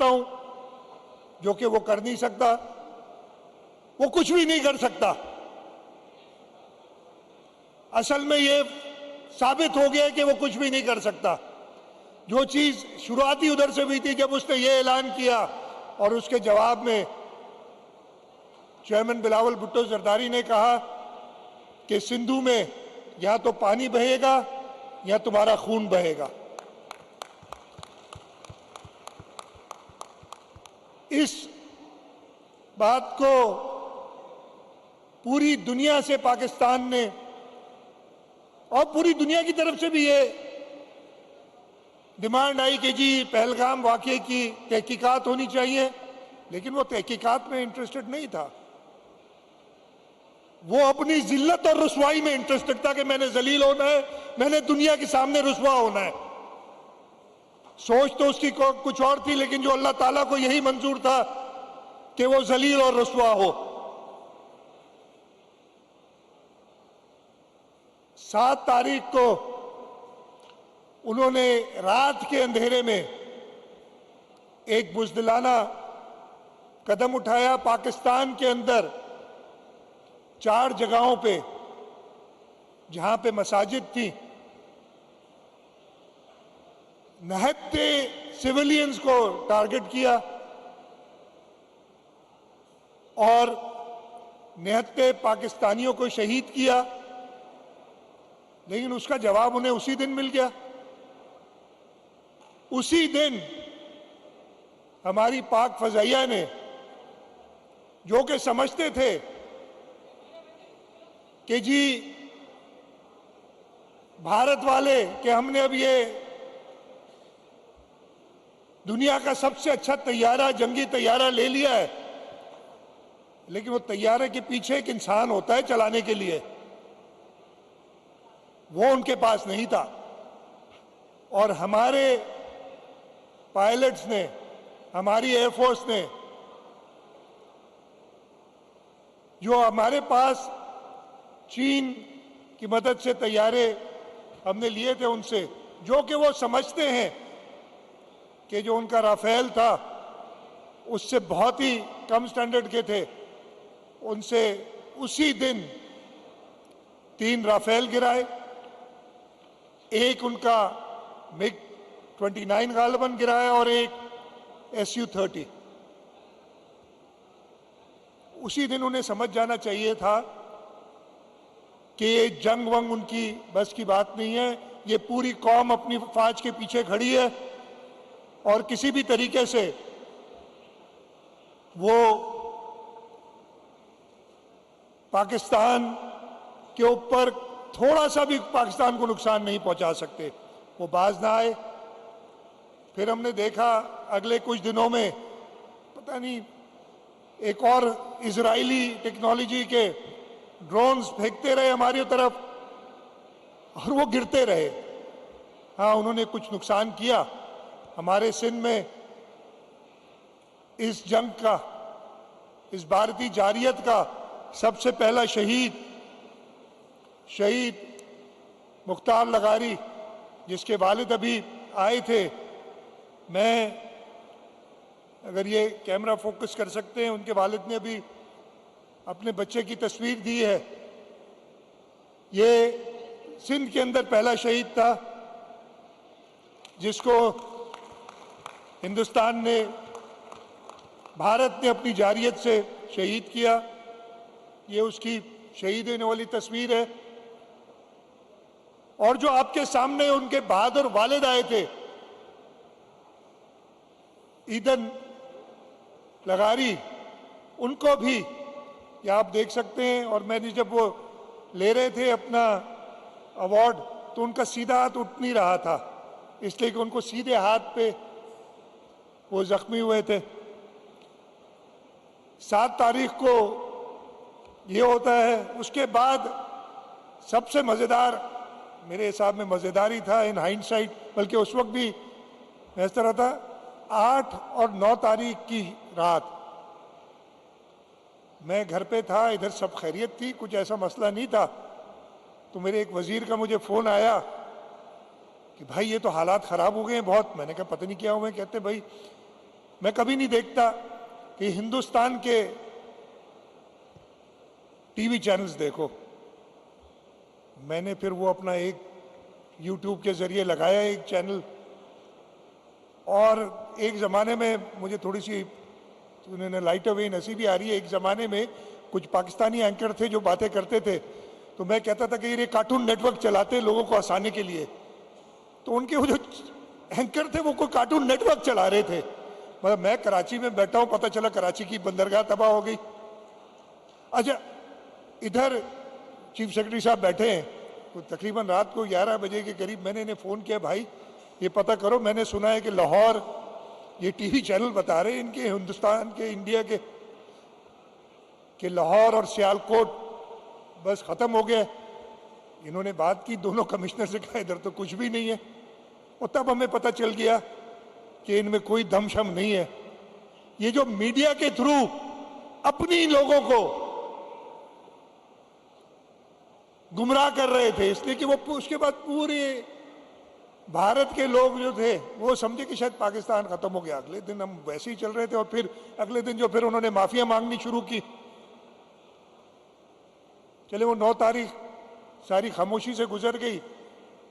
हूं जो कि वो कर नहीं सकता, वो कुछ भी नहीं कर सकता। असल में ये साबित हो गया कि वो कुछ भी नहीं कर सकता। जो चीज शुरुआती उधर से हुई थी, जब उसने ये ऐलान किया और उसके जवाब में चेयरमैन बिलावल भुट्टो जरदारी ने कहा कि सिंधु में या तो पानी बहेगा या तुम्हारा खून बहेगा। इस बात को पूरी दुनिया से पाकिस्तान ने और पूरी दुनिया की तरफ से भी ये डिमांड आई कि जी पहलगाम वाक़ये की तहकीकात होनी चाहिए, लेकिन वो तहकीकात में इंटरेस्टेड नहीं था। वो अपनी जिल्लत और रुसवाई में इंटरेस्टेड था कि मैंने जलील होना है, मैंने दुनिया के सामने रुसवा होना है। सोच तो उसकी कुछ और थी, लेकिन जो अल्लाह ताला को यही मंजूर था कि वो जलील और रुसवा हो। 7 तारीख को उन्होंने रात के अंधेरे में एक बुज़दिलाना कदम उठाया। पाकिस्तान के अंदर 4 जगहों पे जहां पे मसाजिद थी, नहत्ते सिविलियंस को टारगेट किया और निहत्ते पाकिस्तानियों को शहीद किया, लेकिन उसका जवाब उन्हें उसी दिन मिल गया। उसी दिन हमारी पाक फजाइया ने, जो कि समझते थे कि जी भारत वाले कि हमने अब ये दुनिया का सबसे अच्छा तैयारा, जंगी तैयारा ले लिया है, लेकिन वो तैयारे के पीछे एक इंसान होता है चलाने के लिए, वो उनके पास नहीं था। और हमारे पायलट्स ने, हमारी एयरफोर्स ने, जो हमारे पास चीन की मदद से तैयारे हमने लिए थे उनसे, जो कि वो समझते हैं कि जो उनका राफेल था उससे बहुत ही कम स्टैंडर्ड के थे, उनसे उसी दिन 3 राफेल गिराए। एक उनका मिग 29 गालबन गिराया और एक SU-30। उसी दिन उन्हें समझ जाना चाहिए था कि ये जंग वंग उनकी बस की बात नहीं है। ये पूरी कौम अपनी फौज के पीछे खड़ी है और किसी भी तरीके से वो पाकिस्तान के ऊपर थोड़ा सा भी पाकिस्तान को नुकसान नहीं पहुंचा सकते। वो बाज ना आए। फिर हमने देखा अगले कुछ दिनों में, पता नहीं, एक और इजरायली टेक्नोलॉजी के ड्रोन्स फेंकते रहे हमारी तरफ और वो गिरते रहे। हाँ, उन्होंने कुछ नुकसान किया। हमारे सिंध में इस जंग का, इस भारतीय जारियत का सबसे पहला शहीद मुख्तार लगारी, जिसके वालिद अभी आए थे। मैं, अगर ये कैमरा फोकस कर सकते हैं, उनके वालिद ने भी अपने बच्चे की तस्वीर दी है। ये सिंध के अंदर पहला शहीद था जिसको हिंदुस्तान ने, भारत ने अपनी जारियत से शहीद किया। ये उसकी शहीद होने वाली तस्वीर है। और जो आपके सामने उनके बहादुर वालिद आए थे, ईदन लगारी, उनको भी ये आप देख सकते हैं। और मैंने जब वो ले रहे थे अपना अवार्ड, तो उनका सीधा हाथ उठ नहीं रहा था, इसलिए कि उनको सीधे हाथ पे वो जख्मी हुए थे। 7 तारीख को ये होता है। उसके बाद सबसे मज़ेदार, मेरे हिसाब में मज़ेदार ही था इन हाइंडसाइट, बल्कि उस वक्त भी मैं इस तरह था, 8 और 9 तारीख की रात मैं घर पे था, इधर सब खैरियत थी, कुछ ऐसा मसला नहीं था। तो मेरे एक वजीर का मुझे फ़ोन आया कि भाई ये तो हालात ख़राब हो गए हैं बहुत। मैंने कहा पता नहीं क्या हुआ है। कहते भाई मैं कभी नहीं देखता कि हिंदुस्तान के टीवी चैनल्स देखो। मैंने फिर वो अपना एक यूट्यूब के जरिए लगाया एक चैनल, और एक ज़माने में मुझे थोड़ी सी उन्होंने लाइट अवे हंसी भी आ रही है। एक ज़माने में कुछ पाकिस्तानी एंकर थे जो बातें करते थे, तो मैं कहता था कि ये कार्टून नेटवर्क चलाते लोगों को हंसाने के लिए। तो उनके वो जो एंकर थे वो कोई कार्टून नेटवर्क चला रहे थे। मतलब मैं कराची में बैठा हूं, पता चला कराची की बंदरगाह तबाह हो गई। अच्छा, इधर चीफ सेक्रेटरी साहब बैठे हैं, तो तकरीबन रात को 11 बजे के करीब मैंने इन्हें फ़ोन किया, भाई ये पता करो, मैंने सुना है कि लाहौर ये टीवी चैनल बता रहे हैं इनके हिंदुस्तान के इंडिया के कि लाहौर और सियालकोट बस ख़त्म हो गया। इन्होंने बात की दोनों कमिश्नर से, कहा इधर तो कुछ भी नहीं है। और तब हमें पता चल गया कि इनमें कोई दमशम नहीं है। ये जो मीडिया के थ्रू अपनी लोगों को गुमराह कर रहे थे, इसलिए कि वो उसके बाद पूरे भारत के लोग जो थे वो समझे कि शायद पाकिस्तान खत्म हो गया। अगले दिन हम वैसे ही चल रहे थे, और फिर अगले दिन जो फिर उन्होंने माफिया मांगनी शुरू की। चले वो 9 तारीख सारी खामोशी से गुजर गई।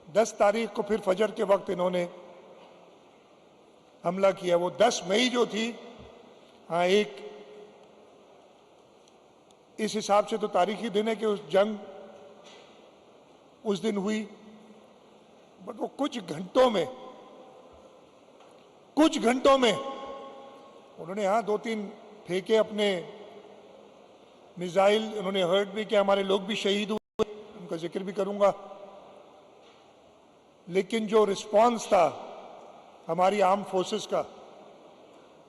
10 तारीख को फिर फजर के वक्त इन्होंने हमला किया। वो 10 मई जो थी, हाँ, एक इस हिसाब से तो तारीखी दिन है कि उस जंग उस दिन हुई, बट वो कुछ घंटों में उन्होंने हाँ 2-3 फेंके अपने मिसाइल, उन्होंने हर्ट भी किया, हमारे लोग भी शहीद हुए, उनका जिक्र भी करूंगा। लेकिन जो रिस्पांस था हमारी आर्म फोर्सेस का,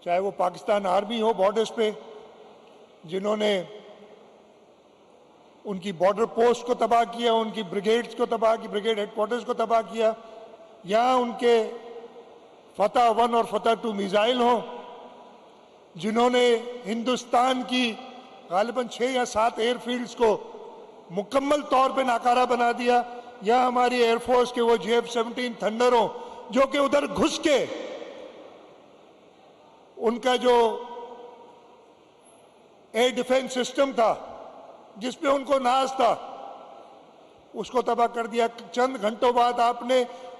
चाहे वो पाकिस्तान आर्मी हो बॉर्डर्स पे, जिन्होंने उनकी बॉर्डर पोस्ट को तबाह किया, उनकी ब्रिगेड्स को तबाह किया, ब्रिगेड हेडक्वार्टर्स को तबाह किया, या उनके फतह 1 और फतह 2 मिसाइल हो, जिन्होंने हिंदुस्तान की गालिबन 6 या 7 एयरफील्ड्स को मुकम्मल तौर पे नाकारा बना दिया, या हमारी एयरफोर्स के वो JF-17 थंडर हो जो कि उधर घुस के उनका जो एयर डिफेंस सिस्टम था जिसपे उनको नाज था, उसको तबाह कर दिया। चंद घंटों बाद आपने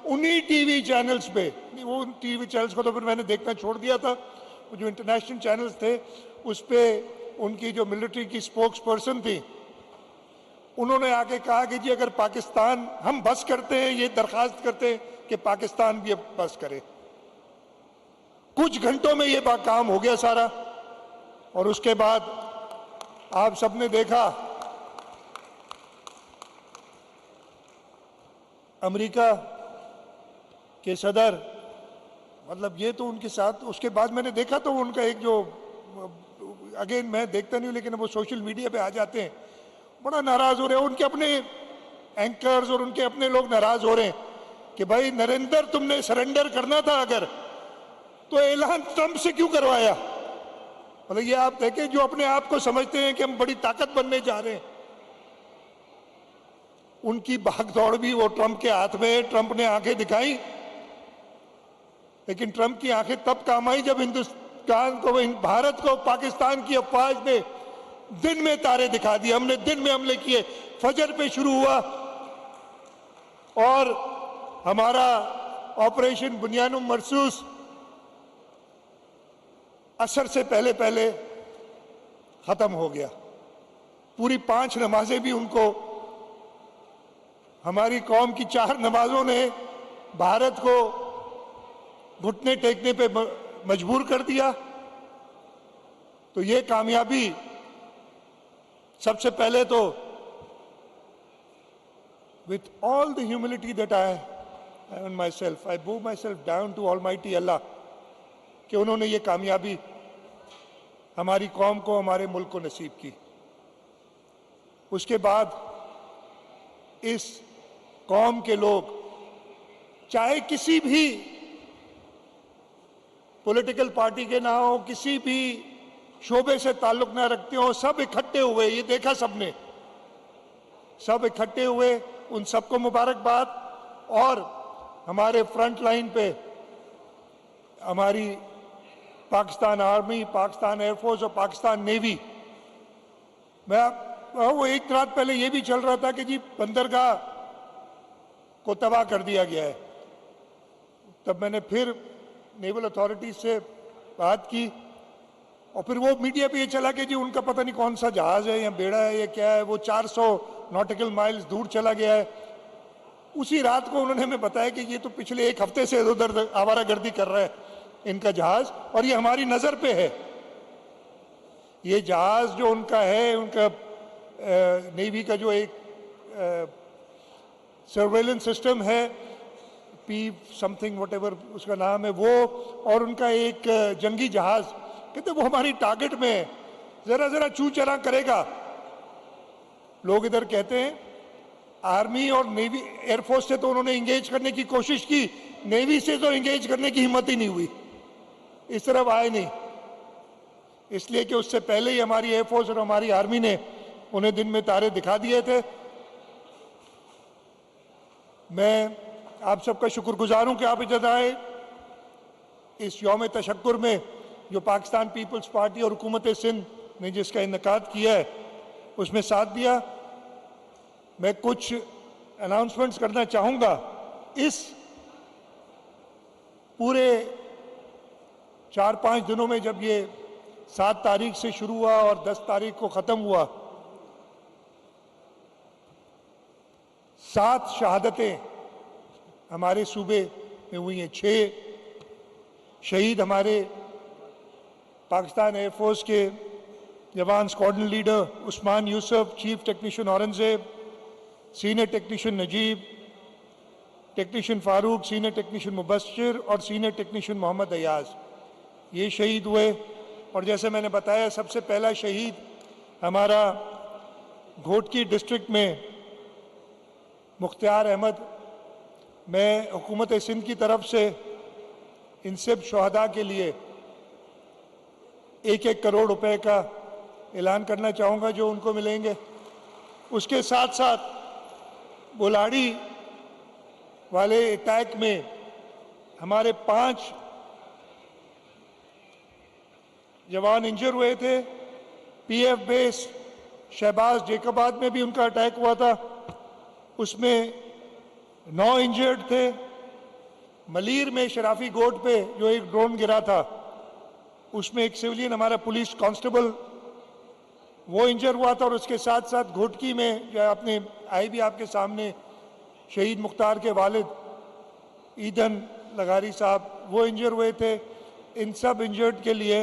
उन्हीं टीवी चैनल्स पे, वो टीवी चैनल्स को तो फिर मैंने देखना छोड़ दिया था, वो जो इंटरनेशनल चैनल्स थे उस पे उनकी जो मिलिट्री की स्पोक्स पर्सन थी, उन्होंने आके कहा कि जी अगर पाकिस्तान, हम बस करते हैं, ये दरखास्त करते हैं कि पाकिस्तान भी अब बस करे। कुछ घंटों में ये काम हो गया सारा। और उसके बाद आप सबने देखा अमेरिका के सदर, मतलब ये तो उनके साथ, उसके बाद मैंने देखा तो उनका एक जो, अगेन मैं देखता नहीं हूं लेकिन वो सोशल मीडिया पे आ जाते हैं, बड़ा नाराज हो रहे हैं। उनके अपने एंकर्स और उनके अपने लोग नाराज हो रहे हैं कि भाई नरेंद्र, तुमने सरेंडर करना था अगर, तो ऐलान ट्रंप से क्यों करवाया। मतलब ये आप देखें, जो अपने आप को समझते हैं कि हम बड़ी ताकत बनने जा रहे हैं, उनकी भागदौड़ भी वो ट्रंप के हाथ में है। ट्रंप ने आंखें दिखाई, लेकिन ट्रंप की आंखें तब काम आई जब हिंदुस्तान को, भारत को पाकिस्तान की अफवाज ने दिन में तारे दिखा दिए। हमने दिन में हमले किए, फजर पे शुरू हुआ और हमारा ऑपरेशन बुनियानुम मरसूस असर से पहले पहले खत्म हो गया। पूरी 5 नमाजें भी उनको, हमारी कौम की 4 नमाजों ने भारत को घुटने टेकने पे मजबूर कर दिया। तो ये कामयाबी सबसे पहले तो, with all the humility that I have in myself, I bow myself down to Almighty Allah कि उन्होंने ये कामयाबी हमारी कौम को, हमारे मुल्क को नसीब की। उसके बाद इस कौम के लोग, चाहे किसी भी पॉलिटिकल पार्टी के ना हो, किसी भी शोबे से ताल्लुक ना रखते हो, सब इकट्ठे हुए, ये देखा सबने, सब इकट्ठे हुए, उन सबको मुबारकबाद। और हमारे फ्रंट लाइन पे हमारी पाकिस्तान आर्मी, पाकिस्तान एयरफोर्स और पाकिस्तान नेवी। वो एक रात पहले ये भी चल रहा था कि जी बंदरगाह को तबाह कर दिया गया है। तब मैंने फिर नेवल अथॉरिटीज से बात की और फिर वो मीडिया पे ये चला कि जी उनका पता नहीं कौन सा जहाज है या बेड़ा है या क्या है, वो 400 नॉटिकल माइल्स दूर चला गया है। उसी रात को उन्होंने हमें बताया कि ये तो पिछले एक हफ्ते से उधर आवारागर्दी कर रहा है इनका जहाज, और ये हमारी नजर पे है। ये जहाज जो उनका है, उनका नेवी का जो एक सर्वेलेंस सिस्टम है, पी समथिंग वटेवर उसका नाम है वो, और उनका एक जंगी जहाज, कहते वो हमारी टारगेट में है, जरा जरा चू चरा करेगा। लोग इधर कहते हैं आर्मी और नेवी एयरफोर्स से तो उन्होंने इंगेज करने की कोशिश की, नेवी से तो इंगेज करने की हिम्मत ही नहीं हुई, इस तरफ आए नहीं। इसलिए कि उससे पहले ही हमारी एयरफोर्स और हमारी आर्मी ने उन्हें दिन में तारे दिखा दिए थे। मैं आप सबका शुक्रगुजार हूं कि आप इधर आए इस यौम तशक्कुर में जो पाकिस्तान पीपल्स पार्टी और हुकूमत सिंध ने जिसका इन्नेकाद किया है उसमें साथ दिया। मैं कुछ अनाउंसमेंट्स करना चाहूँगा। इस पूरे 4-5 दिनों में जब ये 7 तारीख से शुरू हुआ और 10 तारीख को ख़त्म हुआ, 7 शहादतें हमारे सूबे में हुई हैं। 6 शहीद हमारे पाकिस्तान एयरफोर्स के जवान squadron leader Usman Yusuf, chief technician Aurangzeb, senior technician Najeeb, technician Farooq, senior technician Mubashir और सीनियर टेक्नीशियन मोहम्मद अयाज, ये शहीद हुए। और जैसे मैंने बताया सबसे पहला शहीद हमारा घोटकी डिस्ट्रिक्ट में मुख्तियार अहमद। मैं हुकूमत सिंध की तरफ से इन सब शहदा के लिए 1-1 करोड़ रुपए का ऐलान करना चाहूँगा जो उनको मिलेंगे। उसके साथ साथ बुलाड़ी वाले अटैक में हमारे 5 जवान इंजर हुए थे। पीएफ बेस शहबाज जेकबाद में भी उनका अटैक हुआ था, उसमें 9 इंजर्ड थे। मलीर में शराफी गोट पे जो एक ड्रोन गिरा था उसमें एक सिविलियन हमारा पुलिस कांस्टेबल वो इंजर हुआ था। और उसके साथ साथ घोटकी में जो आपने आई भी आपके सामने शहीद मुख्तार के वालिद ईदन लगारी साहब वो इंजर हुए थे। इन सब इंजर्ड के लिए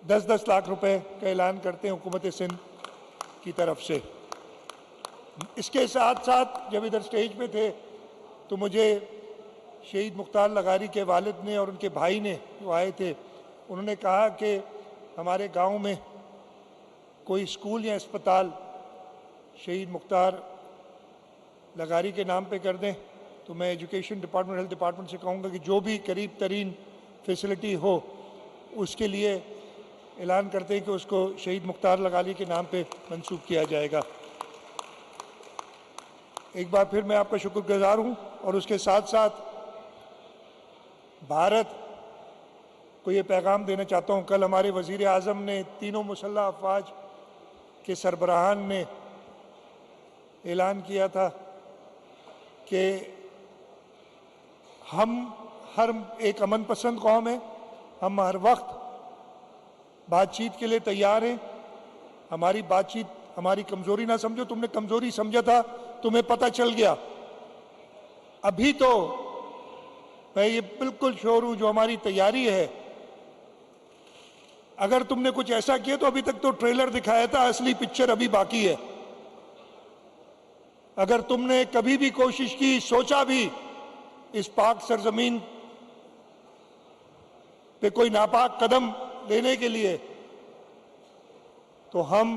10-10 लाख रुपए का ऐलान करते हैं हुकूमत सिंध की तरफ से। इसके साथ साथ जब इधर स्टेज पे थे तो मुझे शहीद मुख्तार लगारी के वालिद ने और उनके भाई ने जो आए थे उन्होंने कहा कि हमारे गांव में कोई स्कूल या अस्पताल शहीद मुख्तार लगारी के नाम पे कर दें। तो मैं एजुकेशन डिपार्टमेंट, हेल्थ डिपार्टमेंट से कहूँगा कि जो भी करीब तरीन फैसिलिटी हो उसके लिए ऐलान करते हैं कि उसको शहीद मुख्तार लगारी के नाम पे मंसूब किया जाएगा। एक बार फिर मैं आपका शुक्रगुजार हूँ। और उसके साथ साथ भारत को ये पैगाम देना चाहता हूँ, कल हमारे वज़ीर आज़म ने तीनों मुसल्लह अफवाज के सरबराहान ने ऐलान किया था कि हम हर एक अमन पसंद कौम है, हम हर वक्त बातचीत के लिए तैयार हैं। हमारी बातचीत हमारी कमज़ोरी ना समझो, तुमने कमज़ोरी समझा था, तुम्हें पता चल गया। अभी तो मैं ये बिल्कुल श्योर हूँ जो हमारी तैयारी है, अगर तुमने कुछ ऐसा किया तो अभी तक तो ट्रेलर दिखाया था, असली पिक्चर अभी बाकी है। अगर तुमने कभी भी कोशिश की, सोचा भी इस पाक सरजमीन पे कोई नापाक कदम लेने के लिए, तो हम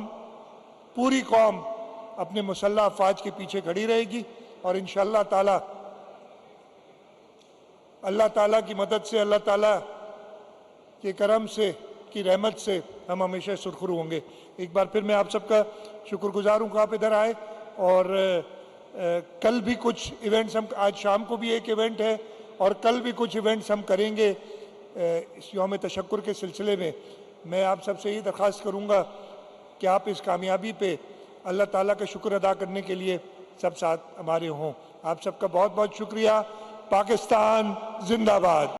पूरी कौम अपने मुसल्लह अफवाज के पीछे खड़ी रहेगी। और इंशाअल्लाह ताला अल्लाह ताला की मदद से, अल्लाह ताला के करम से, की रहमत से हम हमेशा सुरखरू होंगे। एक बार फिर मैं आप सबका शुक्रगुजार हूँ कि आप इधर आए। और कल भी कुछ इवेंट्स हम, आज शाम को भी एक इवेंट है और कल भी कुछ इवेंट्स हम करेंगे इस यौम तशक्कुर के सिलसिले में मैं आप सबसे यही दरख्वास्त करूँगा कि आप इस कामयाबी पे अल्लाह ताला का शुक्र अदा करने के लिए सब साथ हमारे हों। आप सबका बहुत बहुत शुक्रिया। पाकिस्तान जिंदाबाद।